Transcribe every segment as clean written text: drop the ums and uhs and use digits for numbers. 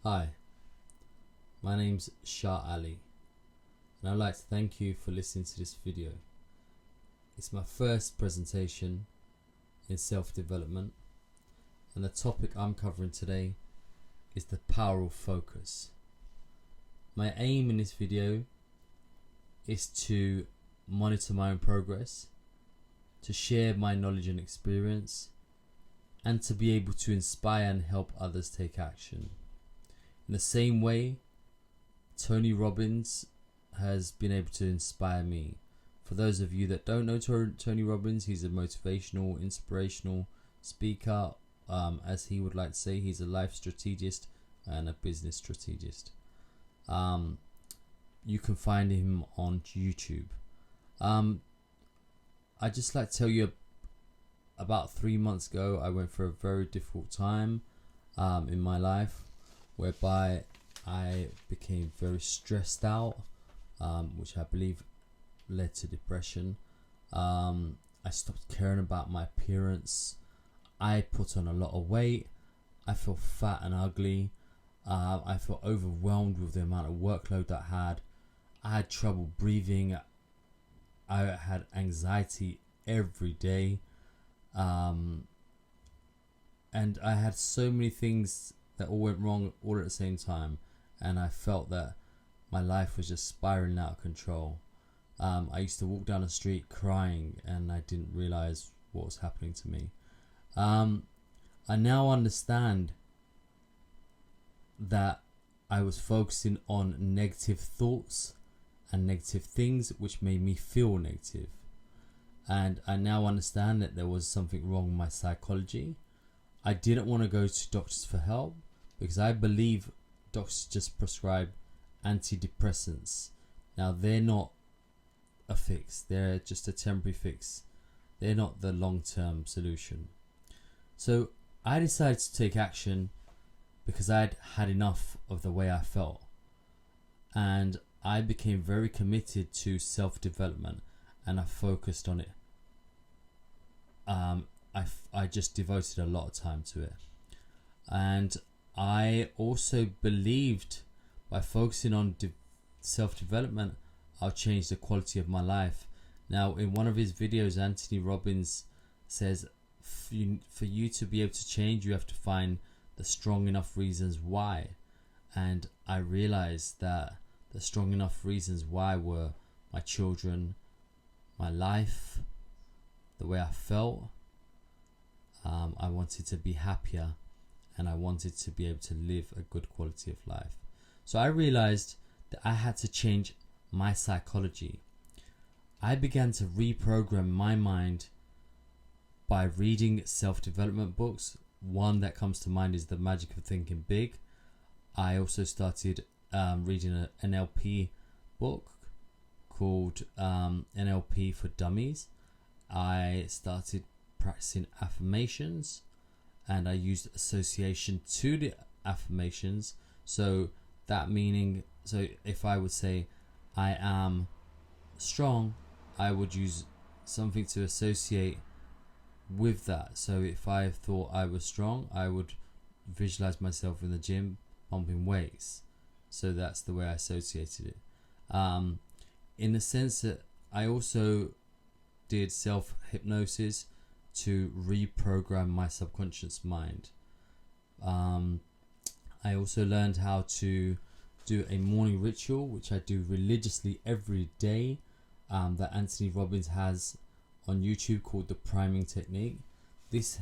Hi, my name's Shah and I'd like to thank you for listening to this video. It's my first presentation in self-development, and the topic I'm covering today is the power of focus. My aim in this video is to monitor my own progress, to share my knowledge and experience, and to be able to inspire and help others take action. In the same way, Tony Robbins has been able to inspire me. For those of you that don't know Tony Robbins, he's a motivational, inspirational speaker. As he would like to say, he's a life strategist and a business strategist. You can find him on YouTube. I'd just like to tell you, about 3 months ago, I went through a very difficult time in my life, whereby I became very stressed out, which I believe led to depression. I stopped caring about my appearance. I put on a lot of weight. I felt fat and ugly. I felt overwhelmed with the amount of workload that I had. I had trouble breathing. I had anxiety every day. And I had so many things that all went wrong all at the same time, and I felt that my life was just spiraling out of control. I used to walk down the street crying, and I didn't realize what was happening to me. I now understand that I was focusing on negative thoughts and negative things which made me feel negative, and I now understand that there was something wrong with my psychology. I didn't want to go to doctors for help because I believe doctors just prescribe antidepressants. Now, they're not a fix, they're just a temporary fix. They're not the long-term solution. So I decided to take action because I'd had enough of the way I felt, and I became very committed to self-development, and I focused on it. I just devoted a lot of time to it, and I also believed by focusing on self-development, I'll change the quality of my life. Now, in one of his videos, Anthony Robbins says, for you to be able to change, you have to find the strong enough reasons why. And I realized that the strong enough reasons why were my children, my life, the way I felt. I wanted to be happier, and I wanted to be able to live a good quality of life. So I realized that I had to change my psychology. I began to reprogram my mind by reading self-development books. One that comes to mind is The Magic of Thinking Big. I also started reading an NLP book called NLP for Dummies. I started practicing affirmations, and I used association to the affirmations. So that meaning, so if I would say I am strong, I would use something to associate with that. So if I thought I was strong, I would visualize myself in the gym pumping weights. So that's the way I associated it. In the sense that I also did self-hypnosis to reprogram my subconscious mind. I also learned how to do a morning ritual, which I do religiously every day, that Anthony Robbins has on YouTube, called the priming technique. This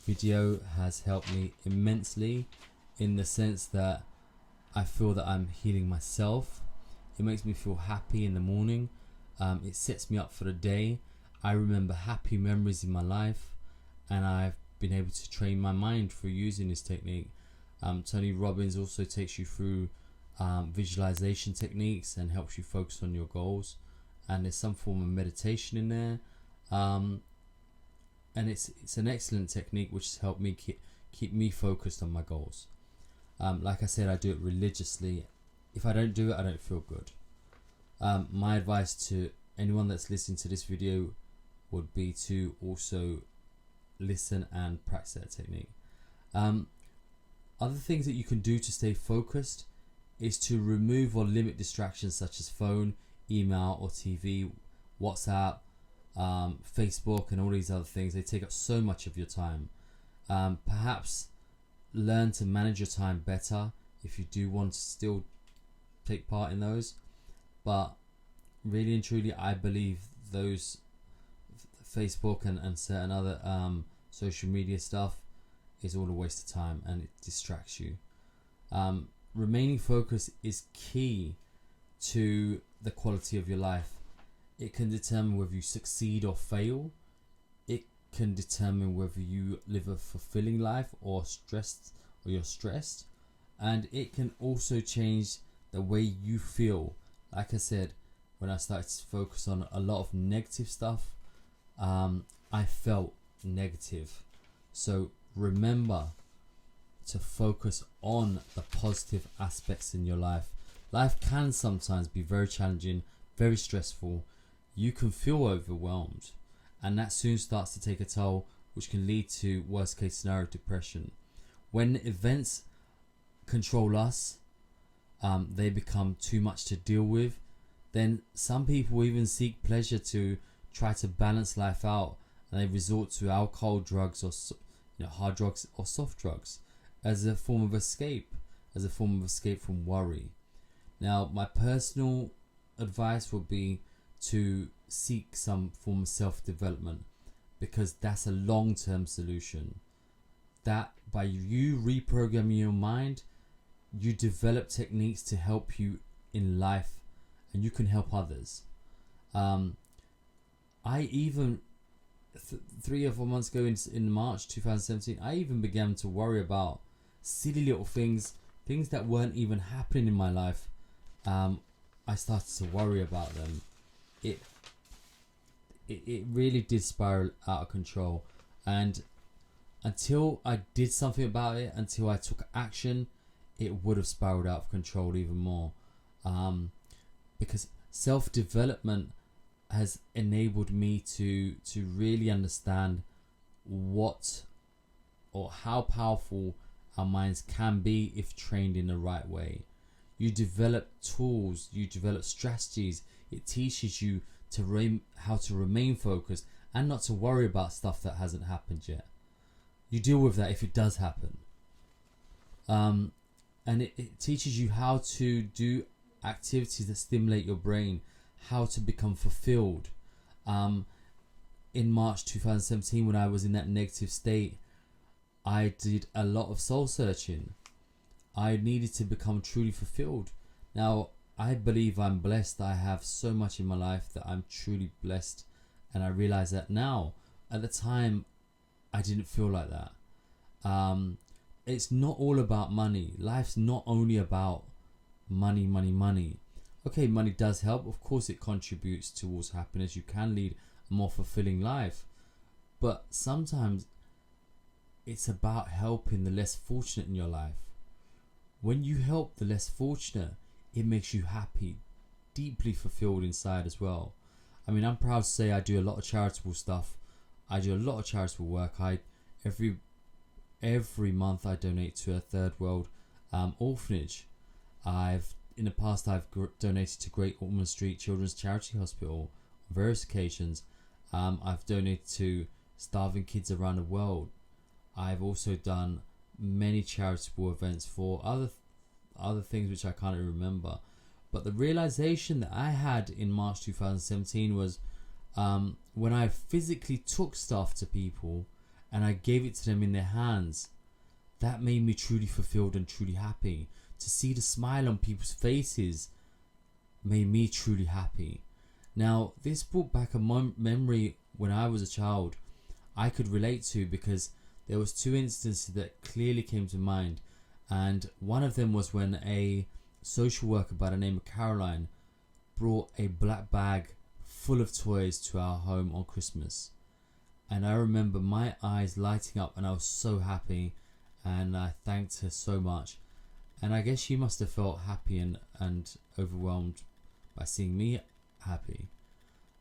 video has helped me immensely in the sense that I feel that I'm healing myself. It makes me feel happy in the morning. It sets me up for the day. I remember happy memories in my life, and I've been able to train my mind through using this technique. Tony Robbins also takes you through visualization techniques and helps you focus on your goals, and there's some form of meditation in there, and it's an excellent technique which has helped me keep me focused on my goals. Like I said, I do it religiously. If I don't do it, I don't feel good. My advice to anyone that's listening to this video would be to also listen and practice that technique. Other things that you can do to stay focused is to remove or limit distractions such as phone, email or TV, WhatsApp, Facebook and all these other things. They take up so much of your time. Perhaps learn to manage your time better if you do want to still take part in those. But really and truly, I believe those Facebook and certain other social media stuff is all a waste of time and it distracts you. Remaining focused is key to the quality of your life. It can determine whether you succeed or fail. It can determine whether you live a fulfilling life or you're stressed. And it can also change the way you feel. Like I said, when I started to focus on a lot of negative stuff, I felt negative. So remember to focus on the positive aspects in your life. Life can sometimes be very challenging, very stressful. You can feel overwhelmed, and that soon starts to take a toll, which can lead to worst case scenario depression. When events control us, they become too much to deal with, then some people even seek pleasure to try to balance life out, and they resort to alcohol, drugs, or hard drugs or soft drugs as a form of escape, from worry. Now, my personal advice would be to seek some form of self-development, because that's a long-term solution. That by you reprogramming your mind, you develop techniques to help you in life, and you can help others. I even 3 or 4 months ago in March 2017, I even began to worry about silly little things that weren't even happening in my life. I started to worry about them. It really did spiral out of control, and until I did something about it, until I took action, it would have spiraled out of control even more. Because self-development has enabled me to really understand what or how powerful our minds can be if trained in the right way. You develop tools, you develop strategies. It teaches you how to remain focused and not to worry about stuff that hasn't happened yet. You deal with that if it does happen. And it teaches you how to do activities that stimulate your brain, how to become fulfilled. In March 2017, when I was in that negative state, I did a lot of soul searching. I needed to become truly fulfilled. Now, I believe I'm blessed. I have so much in my life that I'm truly blessed, and I realize that now. At the time, I didn't feel like that. It's not all about money. Life's not only about money. Okay, money does help. Of course, it contributes towards happiness. You can lead a more fulfilling life. But sometimes it's about helping the less fortunate in your life. When you help the less fortunate, it makes you happy, deeply fulfilled inside as well. I mean, I'm proud to say I do a lot of charitable stuff. I do a lot of charitable work. Every month I donate to a third world orphanage. In the past I've donated to Great Ormond Street Children's Charity Hospital on various occasions. I've donated to starving kids around the world. I've also done many charitable events for other things which I can't even remember. But the realization that I had in March 2017 was when I physically took stuff to people and I gave it to them in their hands, that made me truly fulfilled and truly happy. To see the smile on people's faces made me truly happy. Now, this brought back a memory when I was a child I could relate to, because there was 2 instances that clearly came to mind. And one of them was when a social worker by the name of Caroline brought a black bag full of toys to our home on Christmas. And I remember my eyes lighting up and I was so happy, and I thanked her so much. And I guess she must have felt happy and overwhelmed by seeing me happy.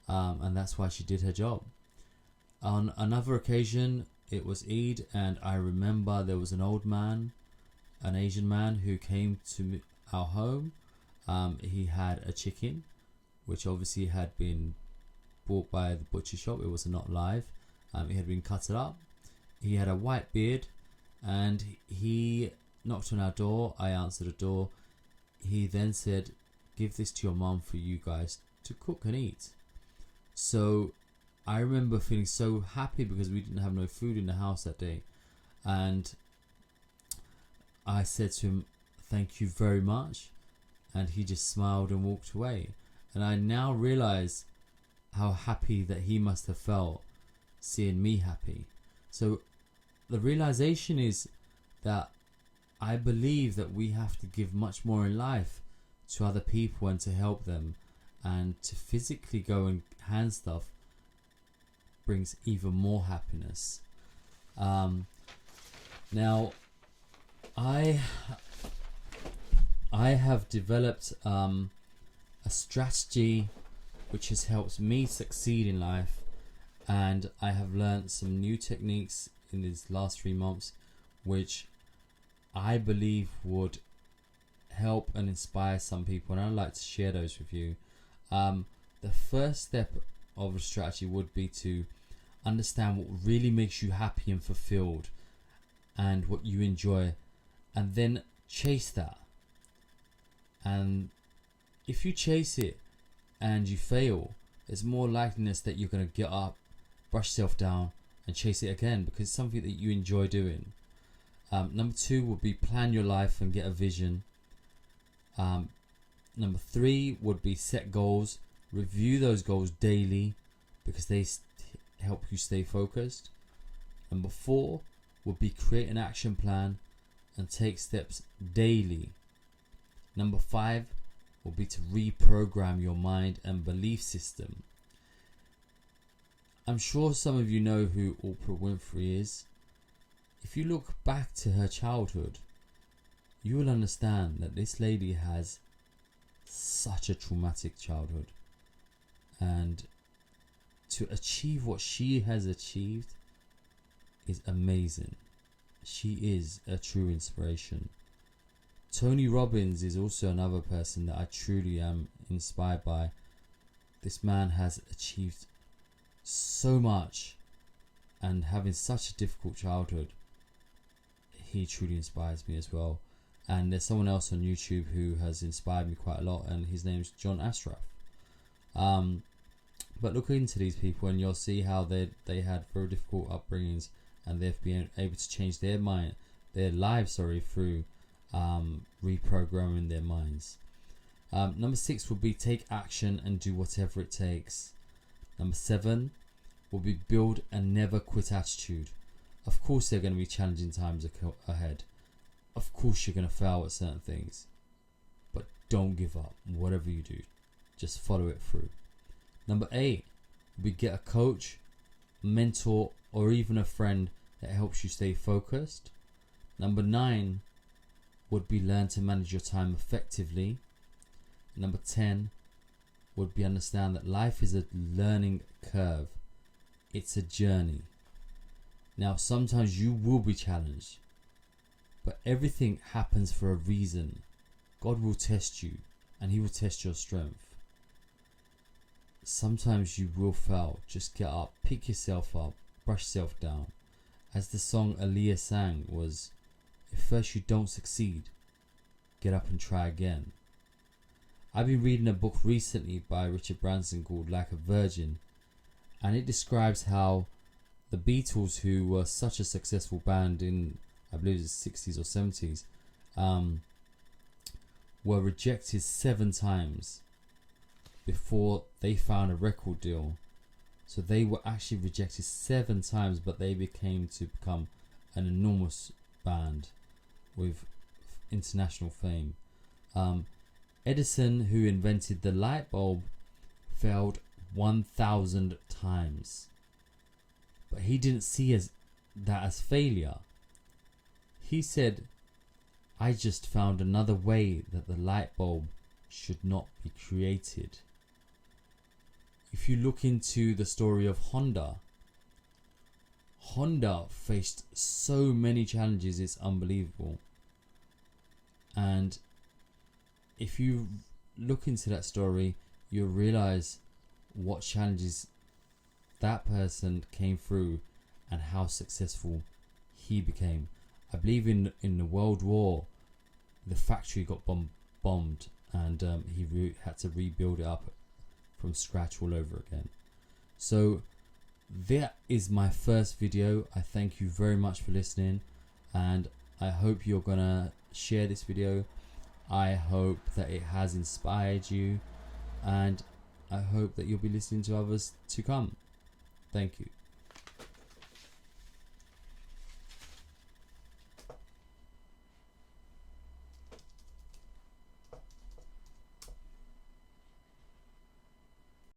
And that's why she did her job. On another occasion, it was Eid, and I remember there was an old man an Asian man who came to our home. He had a chicken, which obviously had been bought by the butcher shop. It was not live. It had been cut up. He had a white beard, and he knocked on our door. I answered the door. He then said, "Give this to your mum for you guys to cook and eat." So I remember feeling so happy because we didn't have no food in the house that day. And I said to him, "Thank you very much." And he just smiled and walked away. And I now realize how happy that he must have felt seeing me happy. So the realization is that I believe that we have to give much more in life to other people and to help them, and to physically go and hand stuff brings even more happiness. Now I have developed a strategy which has helped me succeed in life, and I have learned some new techniques in these last 3 months which I believe would help and inspire some people, and I'd like to share those with you. The first step of a strategy would be to understand what really makes you happy and fulfilled and what you enjoy, and then chase that. And if you chase it and you fail, there's more likeliness that you're going to get up, brush yourself down and chase it again, because it's something that you enjoy doing. Number 2 would be plan your life and get a vision. Number 3 would be set goals, review those goals daily because they help you stay focused. Number 4 would be create an action plan and take steps daily. Number 5 will be to reprogram your mind and belief system. I'm sure some of you know who Oprah Winfrey is. If you look back to her childhood, you will understand that this lady has such a traumatic childhood, and to achieve what she has achieved is amazing. She is a true inspiration. Tony Robbins is also another person that I truly am inspired by. This man has achieved so much, and having such a difficult childhood, he truly inspires me as well. And there's someone else on YouTube who has inspired me quite a lot, and his name's John Assraf. But look into these people and you'll see how they had very difficult upbringings, and they've been able to change their lives through reprogramming their minds. Number 6 would be take action and do whatever it takes. Number 7 will be build a never quit attitude. Of course there are going to be challenging times ahead. Of course you're going to fail at certain things, but don't give up. Whatever you do, just follow it through. Number 8 will be get a coach, mentor, or even a friend that helps you stay focused. Number 9 would be learn to manage your time effectively. Number 10 would be understand that life is a learning curve. It's a journey. Now sometimes you will be challenged, but everything happens for a reason. God will test you, and He will test your strength. Sometimes you will fail. Just get up, pick yourself up, brush yourself down. As the song Aaliyah sang was, if first you don't succeed, get up and try again. I've been reading a book recently by Richard Branson called Like a Virgin, and it describes how the Beatles, who were such a successful band in, I believe it's the 60s or 70s, were rejected 7 times before they found a record deal. So they were actually rejected 7 times, but they became an enormous band with international fame. Edison, who invented the light bulb, failed 1,000 times, but he didn't see that as failure. He said, I just found another way that the light bulb should not be created. If you look into the story of Honda faced so many challenges, it's unbelievable. And if you look into that story, you'll realize what challenges that person came through and how successful he became. I believe in the World War, the factory got bombed, and he had to rebuild it up from scratch all over again. So that is my first video. I thank you very much for listening, and I hope you're gonna share this video. I hope that it has inspired you, and I hope that you'll be listening to others to come. Thank you.